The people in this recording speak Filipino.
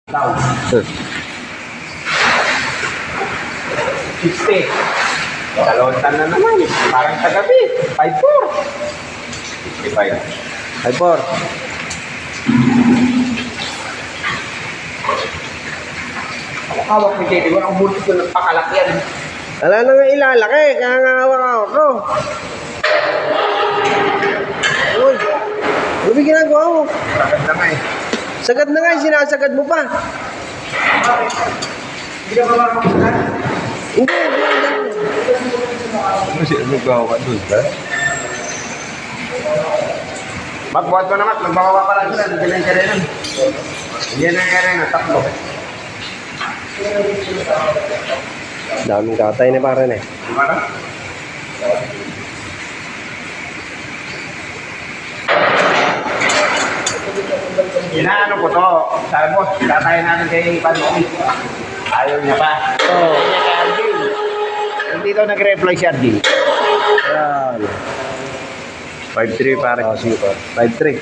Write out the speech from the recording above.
60. Kalontan na naman. Parang kagabi. 5-4. 55. 5-4. Hawak ni Teddy. Walang bulit ko ng pakalakyan. Wala na nga ilalaki. Kaya nga hawak ako. Uy. Ano ba ginagawa mo? Sagad na nga eh. Sagad na nga. Sinasagad mo pa. Hindi ka ba makakasagan? Hindi. Kasi nagbawa ka doon, ba? Magbuhat mo naman. Magbawa pa lang sila. Hindi na yung karenan. Hindi na yung karenan. Takbo. Daming katay na parang eh. Gimana? Inaano ko to. Sabi boss, tatayo natin kay Panoy. Ayaw niya pa. Oo. Hindi daw nag-reply si Ardi. Ayan. 5-3 pare. Ah, sige pa. 5-3.